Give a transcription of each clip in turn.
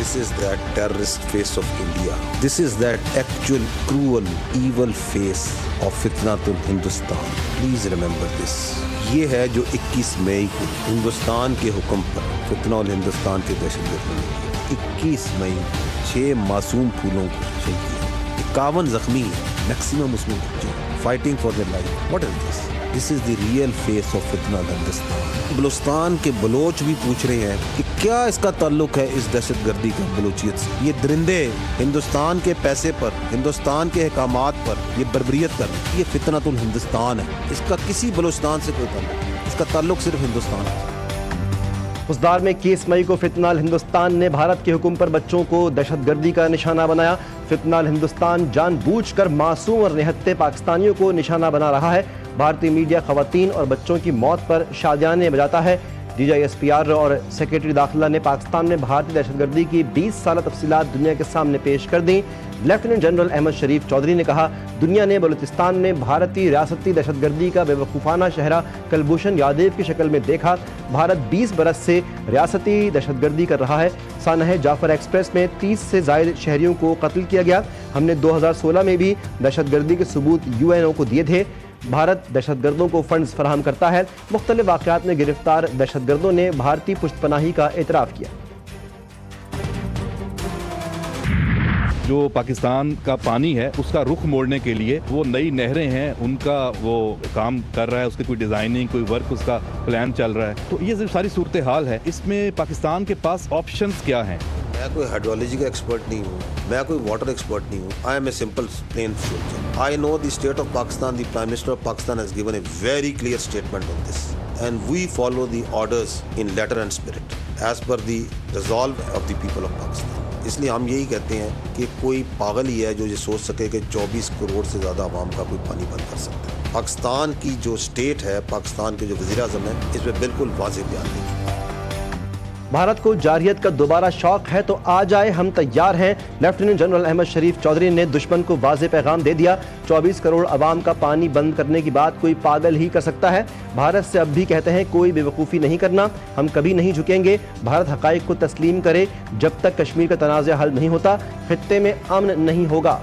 This is that terrorist face of India. This is that actual cruel, evil face of Fitnatul Hindustan. Please remember this. یہ ہے جو 21 مئی کو ہندوستان کے حکم پر فتنہ ہندوستان کے دہشت گردوں نے 21 مئی 6 معصوم پھولوں کو شہید کیا. 51 زخمی ہیں, میکسیمم اس میں بچے fighting for their life. What is this? This is the real face of فتنہ ہندوستان. بلوچستان کے بلوچ بھی پوچھ رہے ہیں کہ کیا اس کا تعلق ہے اس دہشت گردی کا بلوچیت سے. یہ درندے ہندوستان کے پیسے پر, ہندوستان کے احکامات پر یہ بربریت کر رہے ہیں. یہ فتنۃ الہندوستان ہے. اس کا کسی بلوچستان سے کوئی تعلق نہیں. اس کا تعلق صرف ہندوستان ہے. اسدار میں 21 مئی کو فتنہ الہندوستان نے بھارت کے حکم پر بچوں کو دہشت گردی کا نشانہ بنایا. فتنہ الہندوستان جان بوجھ کر معصوم اور نہتے پاکستانیوں کو نشانہ بنا رہا ہے. بھارتی میڈیا خواتین اور بچوں کی موت پر شادیانے بجاتا ہے. DGISPR اور سیکریٹری داخلہ نے پاکستان میں بھارتی دہشت گردی کی 20 سالہ تفصیلات دنیا کے سامنے پیش کر دیں. لیفٹیننٹ جنرل احمد شریف چودھری نے کہا, دنیا نے بلوچستان میں بھارتی ریاستی دہشت گردی کا بے وقوفانہ چہرہ کلبھوشن یادیو کی شکل میں دیکھا. بھارت 20 برس سے ریاستی دہشت گردی کر رہا ہے. سانحہ جعفر ایکسپریس میں 30 سے زائد شہریوں کو قتل کیا گیا. ہم نے 2016 میں بھی دہشت گردی کے ثبوت UNO کو دیے تھے. بھارت دہشت گردوں کو فنڈز فراہم کرتا ہے. مختلف واقعات میں گرفتار دہشت گردوں نے بھارتی پشت پناہی کا اعتراف کیا. جو پاکستان کا پانی ہے اس کا رخ موڑنے کے لیے وہ نئی نہریں ہیں, ان کا وہ کام کر رہا ہے. اس کی کوئی ڈیزائننگ, کوئی ورک, اس کا پلان چل رہا ہے. تو یہ ساری صورتحال ہے. اس میں پاکستان کے پاس آپشنز کیا ہیں؟ میں کوئی ہائیڈرولوجی کا ایکسپرٹ نہیں ہوں, میں کوئی واٹر ایکسپرٹ نہیں ہوں. I am a simple plain soldier. I know the state of Pakistan. The prime minister of Pakistan has given a very clear statement on this and we follow the orders in letter and spirit as per the resolve of the people of Pakistan. اس لیے ہم یہی کہتے ہیں کہ کوئی پاگل ہی ہے جو یہ سوچ سکے کہ 24 کروڑ سے زیادہ عوام کا کوئی پانی بند کر سکتا ہے. پاکستان کی جو اسٹیٹ ہے, پاکستان کے جو وزیر اعظم ہے, اس میں بالکل واضح بیان نہیں. بھارت کو جارحیت کا دوبارہ شوق ہے تو آ جائے, ہم تیار ہیں. لیفٹیننٹ جنرل احمد شریف چودھری نے دشمن کو واضح پیغام دے دیا. 24 کروڑ عوام کا پانی بند کرنے کی بات کوئی پاگل ہی کر سکتا ہے. بھارت سے اب بھی کہتے ہیں کوئی بے وقوفی نہیں کرنا. ہم کبھی نہیں جھکیں گے. بھارت حقائق کو تسلیم کرے. جب تک کشمیر کا تنازع حل نہیں ہوتا خطے میں امن نہیں ہوگا.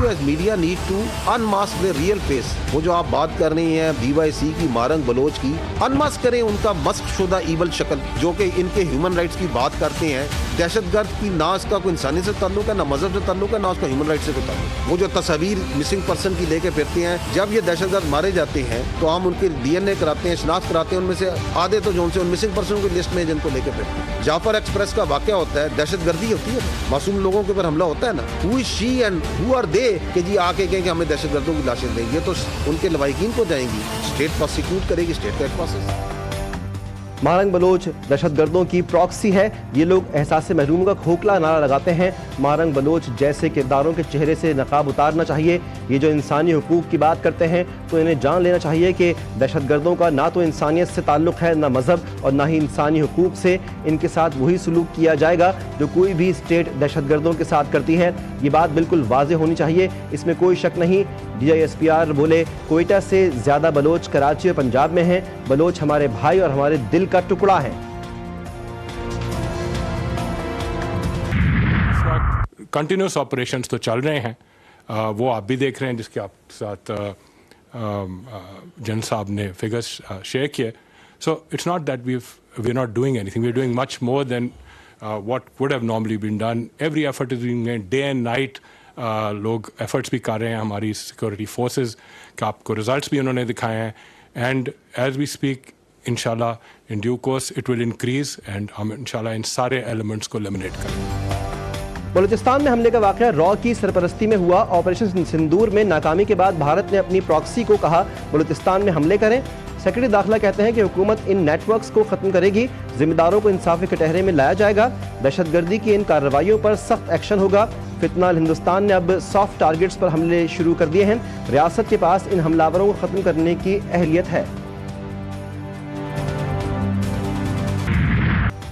As media need to unmask their real face. وہ جو آپ بات کر رہی ہیں BYC کی, مارنگ بلوچ کی, انماسک کریں ان کا مسخ شدہ ایول شکل جو کہ ان کے ہیومن رائٹس کی بات کرتے ہیں. دہشت گرد کی نہ اس کا کوئی انسانی سے تعلق ہے, نہ مذہب سے تعلق ہے, نہ اس کا ہیومن رائٹ سے کوئی تعلق. وہ جو تصاویر مسنگ پرسن کی لے کے پھرتے ہیں, جب یہ دہشت گرد مارے جاتے ہیں تو ہم ان کے DNA کراتے ہیں, شناخت کراتے ہیں. ان میں سے آدھے تو جو ان سے ان مسنگ پرسن کی لسٹ میں جن کو لے کے پھرتے ہیں. جعفر ایکسپریس کا واقعہ ہوتا ہے, دہشت گردی ہوتی ہے, معصوم لوگوں کے اوپر حملہ ہوتا ہے نا. Who is she and who are they کہ جی آ کے کہیں کہ ہمیں دہشت گردوں کی لاشیں دیں. یہ تو ان کے لواحقین کو جائیں گی, اسٹیٹ پروسیکیوٹ کرے گی, اسٹیٹ کا ایک پروسیس. مارنگ بلوچ دہشت گردوں کی پراکسی ہے. یہ لوگ احساس محروم کا کھوکھلا نعرہ لگاتے ہیں. مارنگ بلوچ جیسے کرداروں کے چہرے سے نقاب اتارنا چاہیے. یہ جو انسانی حقوق کی بات کرتے ہیں تو انہیں جان لینا چاہیے کہ دہشت گردوں کا نہ تو انسانیت سے تعلق ہے, نہ مذہب, اور نہ ہی انسانی حقوق سے. ان کے ساتھ وہی سلوک کیا جائے گا جو کوئی بھی اسٹیٹ دہشت گردوں کے ساتھ کرتی ہے. یہ بات بالکل واضح ہونی چاہیے, اس میں کوئی شک نہیں. DGISPR بولے, کوئٹہ سے زیادہ بلوچ کراچی اور پنجاب میں ہیں. بلوچ ہمارے بھائی اور ہمارے دل کا ٹکڑا ہے. کنٹینیوس آپریشنز تو چل رہے ہیں, وہ آپ بھی دیکھ رہے ہیں, جس کے آپ ساتھ جن صاحب نے فگرز شیئر کیے. So it's not that we are not doing anything, we are doing much more than what would have normally been done. Every effort is being made, day and night لوگ efforts بھی کر رہے ہیں, ہماری security forces کا آپ کو results بھی انہوں نے دکھائے ہیں. اینڈ ایز وی اسپیک انشاءاللہ in due course it will increase, and ہم انشاءاللہ ان سارے ایلیمنٹس کو لیمنیٹ کریں. بلوچستان میں حملے کا واقعہ را کی سرپرستی میں ہوا. آپریشن سندور میں ناکامی کے بعد بھارت نے اپنی پراکسی کو کہا بلوچستان میں حملے کریں. سیکرٹری داخلہ کہتے ہیں کہ حکومت ان نیٹ ورکس کو ختم کرے گی. ذمہ داروں کو انصاف کے کٹہرے میں لایا جائے گا. دہشت گردی کی ان کارروائیوں پر سخت ایکشن ہوگا. فتنہ الہندوستان نے اب سافٹ ٹارگٹس پر حملے شروع کر دیے ہیں. ریاست کے پاس ان حملہ کو ختم کرنے کی اہلیت ہے.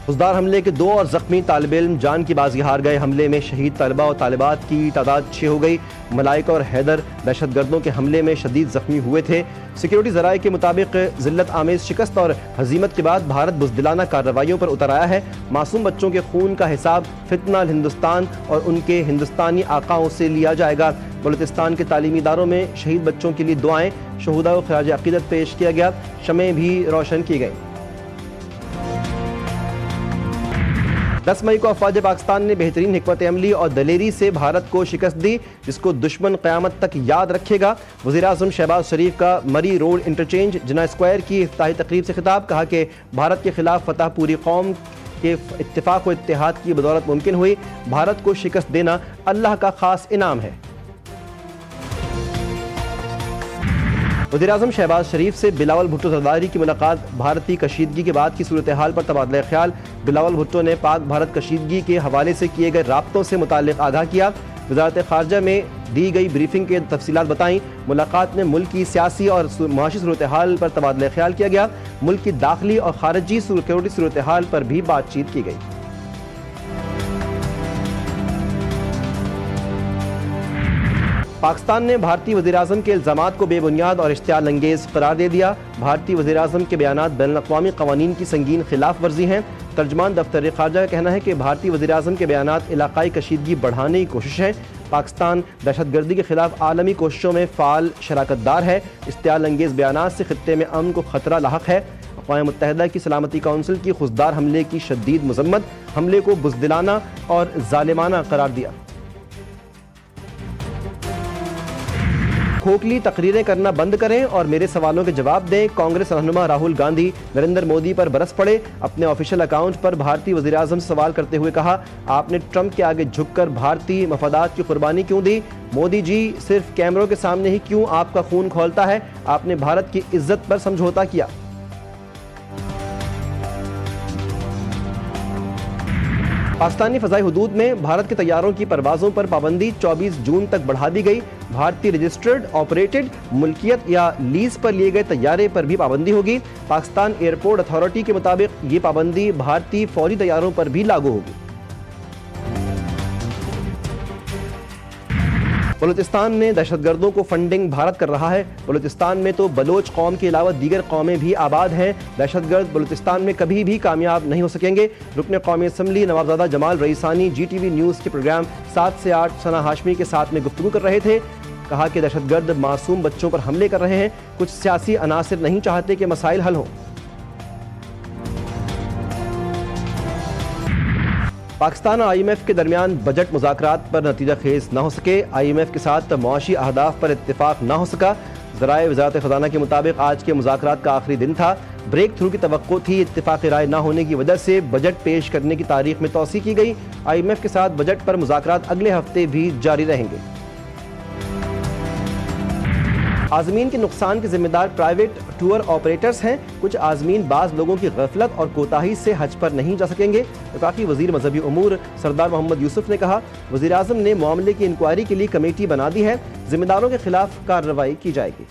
حسدار حملے کے 2 اور زخمی طالب علم جان کی بازی ہار گئے۔ حملے میں شہید طلبہ اور طالبات کی تعداد 6 ہو گئی۔ ملائکہ اور حیدر دہشت گردوں کے حملے میں شدید زخمی ہوئے تھے۔ سیکیورٹی ذرائع کے مطابق ذلت آمیز شکست اور ہزیمت کے بعد بھارت بزدلانہ کارروائیوں پر اتر آیا ہے۔ معصوم بچوں کے خون کا حساب فتنہ الہندوستان اور ان کے ہندوستانی آقاؤں سے لیا جائے گا۔ بلوچستان کے تعلیمی اداروں میں شہید بچوں کے لیے دعائیں، شہداء و خراج عقیدت پیش کیا گیا، شمعیں بھی روشن کی گئیں۔ 10 مئی کو افواج پاکستان نے بہترین حکمت عملی اور دلیری سے بھارت کو شکست دی، جس کو دشمن قیامت تک یاد رکھے گا۔ وزیراعظم شہباز شریف کا مری روڈ انٹرچینج جناح اسکوائر کی افتتاحی تقریب سے خطاب، کہا کہ بھارت کے خلاف فتح پوری قوم کے اتفاق و اتحاد کی بدولت ممکن ہوئی۔ بھارت کو شکست دینا اللہ کا خاص انعام ہے۔ وزیراعظم شہباز شریف سے بلاول بھٹو زرداری کی ملاقات، بھارتی کشیدگی کے بعد کی صورتحال پر تبادلہ خیال۔ بلاول بھٹو نے پاک بھارت کشیدگی کے حوالے سے کیے گئے رابطوں سے متعلق آگاہ کیا۔ وزارت خارجہ میں دی گئی بریفنگ کے تفصیلات بتائیں۔ ملاقات میں ملک کی سیاسی اور معاشی صورتحال پر تبادلہ خیال کیا گیا۔ ملک کی داخلی اور خارجی سیکورٹی صورتحال پر بھی بات چیت کی گئی۔ پاکستان نے بھارتی وزیراعظم کے الزامات کو بے بنیاد اور اشتعال انگیز قرار دے دیا۔ بھارتی وزیراعظم کے بیانات بین الاقوامی قوانین کی سنگین خلاف ورزی ہیں۔ ترجمان دفتر خارجہ کا کہنا ہے کہ بھارتی وزیراعظم کے بیانات علاقائی کشیدگی بڑھانے کی کوشش ہیں۔ پاکستان دہشت گردی کے خلاف عالمی کوششوں میں فعال شراکت دار ہے۔ اشتعال انگیز بیانات سے خطے میں امن کو خطرہ لاحق ہے۔ اقوام متحدہ کی سلامتی کونسل کی خضدار حملے کی شدید مذمت، حملے کو بزدلانہ اور ظالمانہ قرار دیا۔ کھوکھلی تقریریں کرنا بند کریں اور میرے سوالوں کے جواب دیں۔ کانگریس رہنما راہل گاندھی نریندر مودی پر برس پڑے۔ اپنے آفیشیل اکاؤنٹ پر بھارتی وزیراعظم سے سوال کرتے ہوئے کہا، آپ نے ٹرمپ کے آگے جھک کر بھارتی مفادات کی قربانی کیوں دی؟ مودی جی صرف کیمروں کے سامنے ہی کیوں آپ کا خون کھولتا ہے؟ آپ نے بھارت کی عزت پر سمجھوتا کیا۔ پاکستانی فضائی حدود میں بھارت کے طیاروں کی پروازوں پر پابندی 24 جون تک بڑھا دی گئی۔ بھارتی رجسٹرڈ، آپریٹڈ، ملکیت یا لیز پر لیے گئے طیارے پر بھی پابندی ہوگی۔ پاکستان ایئرپورٹ اتھارٹی کے مطابق یہ پابندی بھارتی فوجی طیاروں پر بھی لاگو ہوگی۔ بلوچستان نے دہشت گردوں کو فنڈنگ بھارت کر رہا ہے۔ بلوچستان میں تو بلوچ قوم کے علاوہ دیگر قومیں بھی آباد ہیں۔ دہشت گرد بلوچستان میں کبھی بھی کامیاب نہیں ہو سکیں گے۔ رکن قومی assembly Nawabzada Jamal Raisani G T V news کے پروگرام 7 سے 8 ثنا ہاشمی کے ساتھ میں گفتگو کر رہے تھے۔ کہا کہ دہشت گرد معصوم بچوں پر حملے کر رہے ہیں۔ کچھ سیاسی عناصر نہیں چاہتے کہ مسائل حل ہوں۔ پاکستان اور آئی ایم ایف کے درمیان بجٹ مذاکرات پر نتیجہ خیز نہ ہو سکے۔ آئی ایم ایف کے ساتھ معاشی اہداف پر اتفاق نہ ہو سکا۔ ذرائع وزارت خزانہ کے مطابق آج کے مذاکرات کا آخری دن تھا۔ بریک تھرو کی توقع تھی، اتفاق رائے نہ ہونے کی وجہ سے بجٹ پیش کرنے کی تاریخ میں توسیع کی گئی۔ آئی ایم ایف کے ساتھ بجٹ پر مذاکرات اگلے ہفتے بھی جاری رہیں گے۔ عازمین کے نقصان کے ذمہ دار پرائیویٹ ٹور آپریٹرز ہیں۔ کچھ عازمین بعض لوگوں کی غفلت اور کوتاہی سے حج پر نہیں جا سکیں گے۔ وفاقی وزیر مذہبی امور سردار محمد یوسف نے کہا، وزیراعظم نے معاملے کی انکوائری کے لیے کمیٹی بنا دی ہے، ذمہ داروں کے خلاف کارروائی کی جائے گی۔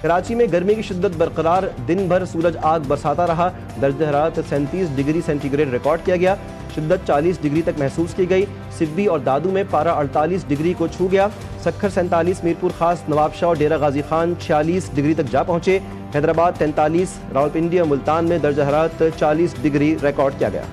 کراچی میں گرمی کی شدت برقرار، دن بھر سورج آگ برساتا رہا۔ درجہ حرارت 37 ڈگری سینٹی گریڈ ریکارڈ کیا گیا۔ شدت 40 ڈگری تک محسوس کی گئی۔ سبی اور دادو میں پارہ 48 ڈگری کو چھو گیا۔ سکھر 47، میرپور خاص، نواب شاہ اور ڈیرہ غازی خان 46 ڈگری تک جا پہنچے۔ حیدرآباد 43، راولپنڈی اور ملتان میں درجہ حرارت 40 ڈگری ریکارڈ کیا گیا۔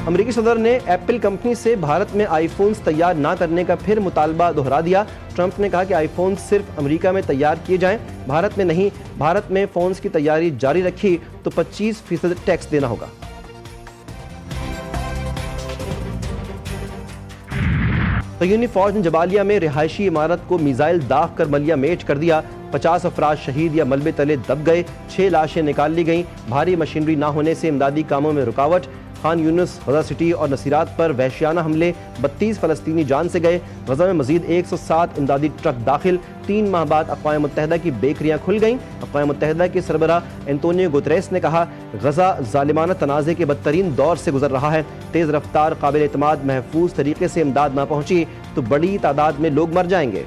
امریکی صدر نے ایپل کمپنی سے بھارت میں آئی فونز تیار نہ کرنے کا پھر مطالبہ دہرا دیا۔ ٹرمپ نے کہا کہ آئی فونز صرف امریکہ میں تیار کیے جائیں، بھارت میں نہیں۔ بھارت میں فونز کی تیاری جاری رکھی تو 25% ٹیکس دینا ہوگا۔ قیونی فوج نے جبالیہ میں رہائشی عمارت کو میزائل داغ کر ملیہ میٹ کر دیا۔ 50 افراد شہید یا ملبے تلے دب گئے، 6 لاشیں نکال لی گئیں۔ بھاری مشینری نہ ہونے سے امدادی کاموں میں رکاوٹ۔ خان یونس، غزہ سٹی اور نصیرات پر وحشیانہ حملے، 32 فلسطینی جان سے گئے۔ غزہ میں مزید 107 امدادی ٹرک داخل۔ 3 ماہ بعد اقوام متحدہ کی بیکریاں کھل گئیں۔ اقوام متحدہ کے سربراہ انتونیو گوتریس نے کہا، غزہ ظالمانہ تنازع کے بدترین دور سے گزر رہا ہے۔ تیز رفتار، قابل اعتماد، محفوظ طریقے سے امداد نہ پہنچی تو بڑی تعداد میں لوگ مر جائیں گے۔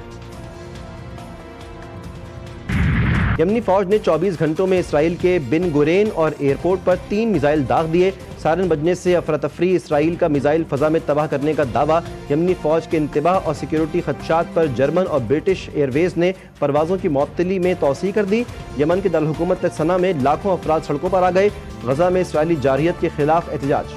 یمنی فوج نے 24 گھنٹوں میں اسرائیل کے بن گورین اور ایئرپورٹ پر 3 میزائل داغ دیے. سائرن بجنے سے افراتفری. اسرائیل کا میزائل فضا میں تباہ کرنے کا دعویٰ. یمنی فوج کے انتباہ اور سیکیورٹی خدشات پر جرمن اور برٹش ایئر ویز نے پروازوں کی معطلی میں توسیع کر دی. یمن کے دارالحکومت صنعا میں لاکھوں افراد سڑکوں پر آ گئے. غزہ میں اسرائیلی جارحیت کے خلاف احتجاج.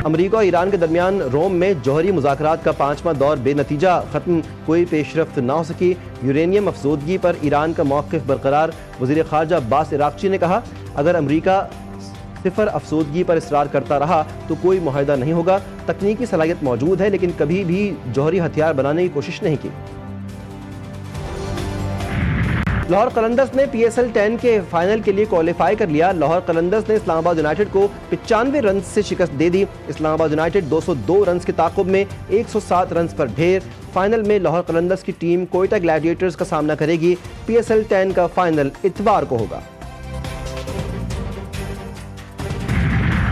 امریکہ اور ایران کے درمیان روم میں جوہری مذاکرات کا 5واں دور بے نتیجہ ختم. کوئی پیش رفت نہ ہو سکی. یورینیم افزودگی پر ایران کا موقف برقرار. وزیر خارجہ عباس عراقچی نے کہا اگر امریکہ صفر افزودگی پر اصرار کرتا رہا تو کوئی معاہدہ نہیں ہوگا. تکنیکی صلاحیت موجود ہے لیکن کبھی بھی جوہری ہتھیار بنانے کی کوشش نہیں کی. لاہور قلندرز نے پی ایس ایل 10 کے فائنل کے لیے کوالیفائی کر لیا. لاہور قلندرز نے اسلام آباد یونائیٹڈ کو 95 رنز سے شکست دے دی. اسلام آباد یونائیٹڈ 202 رنز کے تعاقب میں 107 رنز پر ڈھیر. فائنل میں لاہور قلندرز کی ٹیم کوئٹہ گلیڈیٹرز کا سامنا کرے گی. پی ایس ایل 10 کا فائنل اتوار کو ہوگا.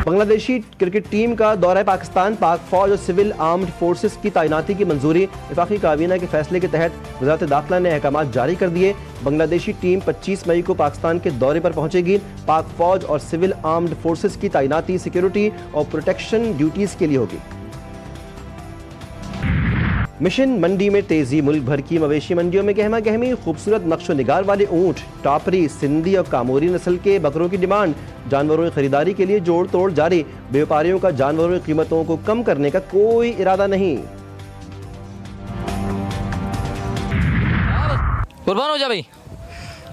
بنگلہ دیشی کرکٹ ٹیم کا دورہ پاکستان. پاک فوج اور سول آرمڈ فورسز کی تعیناتی کی منظوری. وفاقی کابینہ کے فیصلے کے تحت وزارت داخلہ نے احکامات جاری کر دیے. بنگلہ دیشی ٹیم 25 مئی کو پاکستان کے دورے پر پہنچے گی. پاک فوج اور سول آرمڈ فورسز کی تعیناتی سیکیورٹی اور پروٹیکشن ڈیوٹیز کے لیے ہوگی. مشن منڈی میں تیزی. ملک بھر کی مویشی منڈیوں میں گہما گہمی. خوبصورت نقش و نگار والے اونٹ، ٹاپری، سندھی اور کاموری نسل کے بکروں کی ڈیمانڈ. جانوروں کی خریداری کے لیے جوڑ توڑ جاری. بیوپاریوں کا جانوروں کی قیمتوں کو کم کرنے کا کوئی ارادہ نہیں. قربان ہو جا بھائی،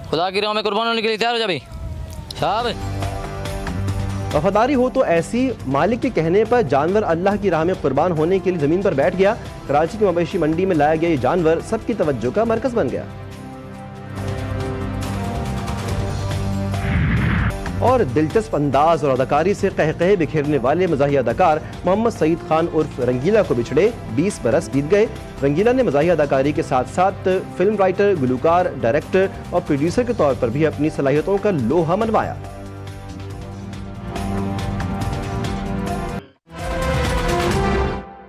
خدا کی راہ میں قربان ہونے کے لیے تیار ہو جا بھائی. شاباش. وفاداری ہو تو ایسی. مالک کے کہنے پر جانور اللہ کی راہ میں قربان ہونے کے لیے زمین پر بیٹھ گیا. کراچی کی مویشی منڈی میں لایا گیا یہ جانور سب کی توجہ کا مرکز بن گیا. اور دلچسپ انداز اور اداکاری سے قہقہے بکھیرنے والے مزاحیہ اداکار محمد سعید خان عرف رنگیلا کو بچھڑے 20 برس بیت گئے. رنگیلا نے مزاحیہ اداکاری کے ساتھ ساتھ فلم رائٹر، گلوکار، ڈائریکٹر اور پروڈیوسر کے طور پر بھی اپنی صلاحیتوں کا لوہا منوایا.